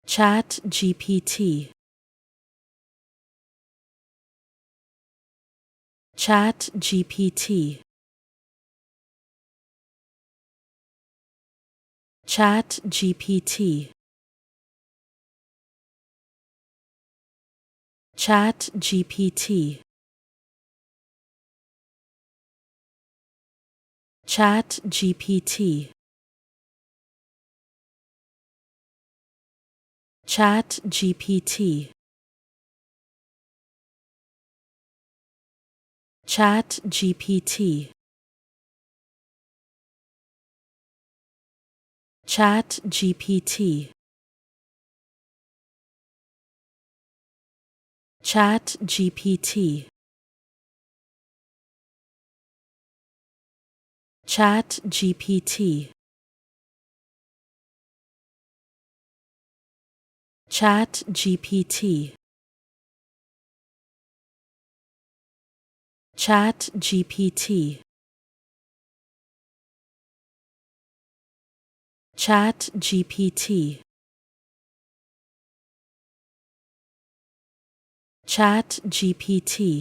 ChatGPT. ChatGPT. ChatGPT. ChatGPT. ChatGPT. ChatGPT. ChatGPT. ChatGPT. ChatGPT. ChatGPT. ChatGPT. ChatGPT. ChatGPT. ChatGPT.